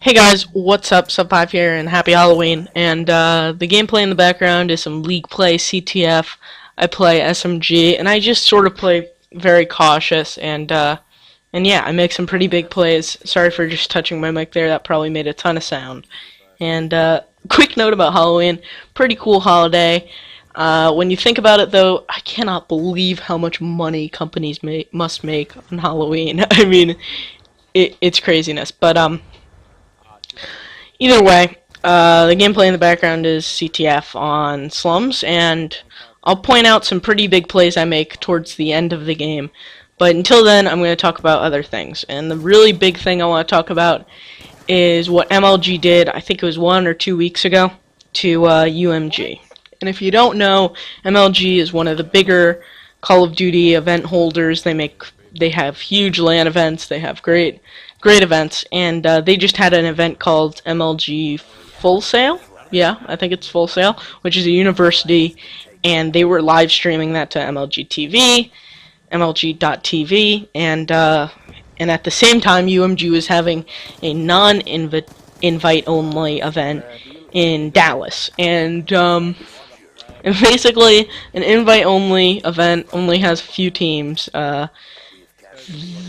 Hey guys, what's up? Sub5 here, and happy Halloween. And the gameplay in the background is some League play, CTF. I play SMG, and I just sort of play very cautious, and yeah, I make some pretty big plays. Sorry for just touching my mic there, that probably made a ton of sound. And quick note about Halloween, pretty cool holiday. When you think about it, though, I cannot believe how much money companies must make on Halloween. I mean, it's craziness, but either way, the gameplay in the background is CTF on slums, and I'll point out some pretty big plays I make towards the end of the game. But until then, I'm going to talk about other things. And the really big thing I want to talk about is what MLG did, I think it was 1 or 2 weeks ago, to UMG. And if you don't know, MLG is one of the bigger Call of Duty event holders. They have huge LAN events. They have great events, and they just had an event called MLG Full Sail. Yeah, I think it's Full Sail, which is a university, and they were live streaming that to MLG TV, MLG.TV, and at the same time, UMG was having a non-invite only event in Dallas, and basically, an invite-only event only has a few teams.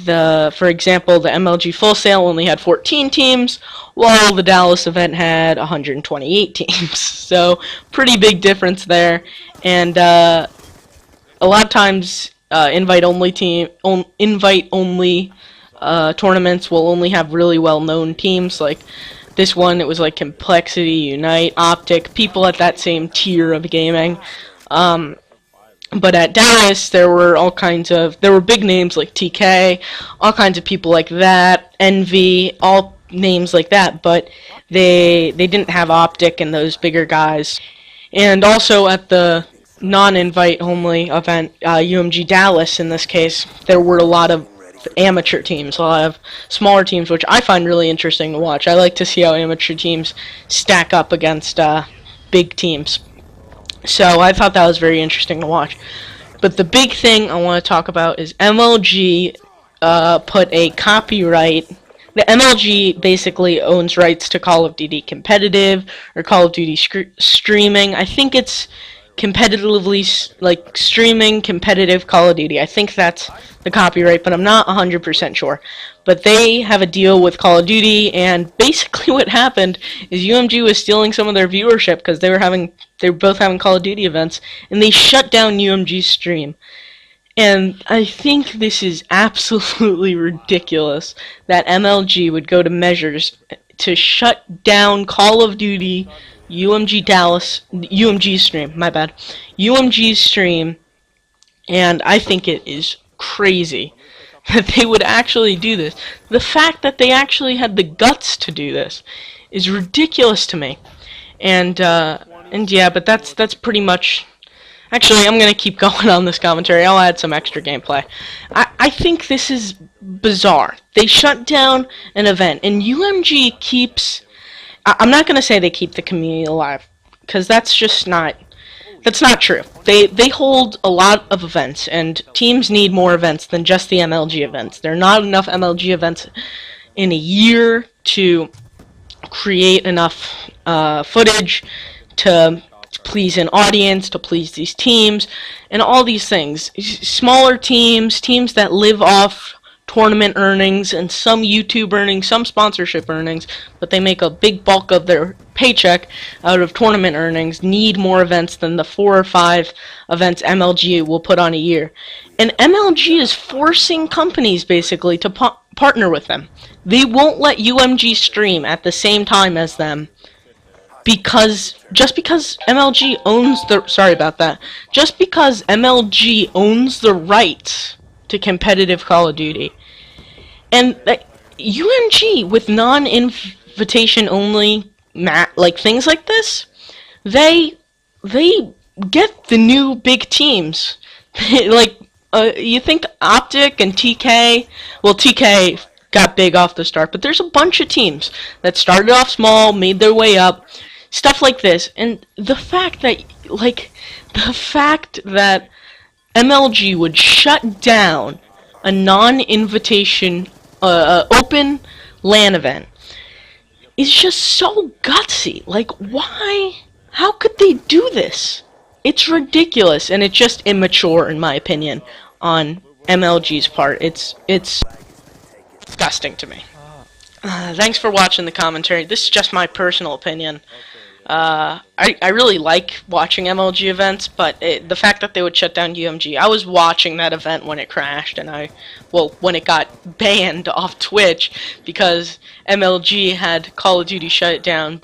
For example, the MLG Full Sail only had 14 teams, while the Dallas event had 128 teams. So, pretty big difference there. And a lot of times, invite-only tournaments will only have really well-known teams. Like this one, it was like Complexity, Unite, Optic, people at that same tier of gaming. But at Dallas, there were big names like TK, all kinds of people like that, Envy, all names like that, but they didn't have Optic and those bigger guys. And also at the non-invite only event, UMG Dallas in this case, there were a lot of amateur teams, a lot of smaller teams, which I find really interesting to watch. I like to see how amateur teams stack up against big teams. So I thought that was very interesting to watch. But the big thing I want to talk about is MLG put a copyright. The MLG basically owns rights to Call of Duty Competitive or Call of Duty Streaming. I think it's competitively, like, streaming competitive Call of Duty. I think that's the copyright, but I'm not 100% sure. But they have a deal with Call of Duty, and basically what happened is UMG was stealing some of their viewership because they were both having Call of Duty events, and they shut down UMG's stream. And I think this is absolutely ridiculous that MLG would go to measures to shut down Call of Duty UMG stream, my bad, UMG's stream, and I think it is crazy that they would actually do this. The fact that they actually had the guts to do this is ridiculous to me. And yeah, but that's pretty much. Actually, I'm gonna keep going on this commentary. I'll add some extra gameplay. I think this is bizarre. They shut down an event, and UMG keeps. I'm not gonna say they keep the community alive, because that's not true. They hold a lot of events, and teams need more events than just the MLG events. There are not enough MLG events in a year to create enough footage to please an audience, to please these teams, and all these things. Smaller teams that live off tournament earnings and some YouTube earnings, some sponsorship earnings, but they make a big bulk of their paycheck out of tournament earnings, need more events than the 4 or 5 events MLG will put on a year. And MLG is forcing companies basically to partner with them. They won't let UMG stream at the same time as them because MLG owns just because MLG owns the rights to competitive Call of Duty. And UMG, with non-invitation only like things like this, they get the new big teams. Like you think Optic and TK, well, TK got big off the start, but there's a bunch of teams that started off small, made their way up, stuff like this. And the fact that MLG would shut down a non-invitation open LAN event is just so gutsy. Like, why? How could they do this? It's ridiculous, and it's just immature, in my opinion, on MLG's part. It's disgusting to me. Thanks for watching the commentary. This is just my personal opinion. I really like watching MLG events, but the fact that they would shut down UMG, I was watching that event when it crashed, and when it got banned off Twitch because MLG had Call of Duty shut it down.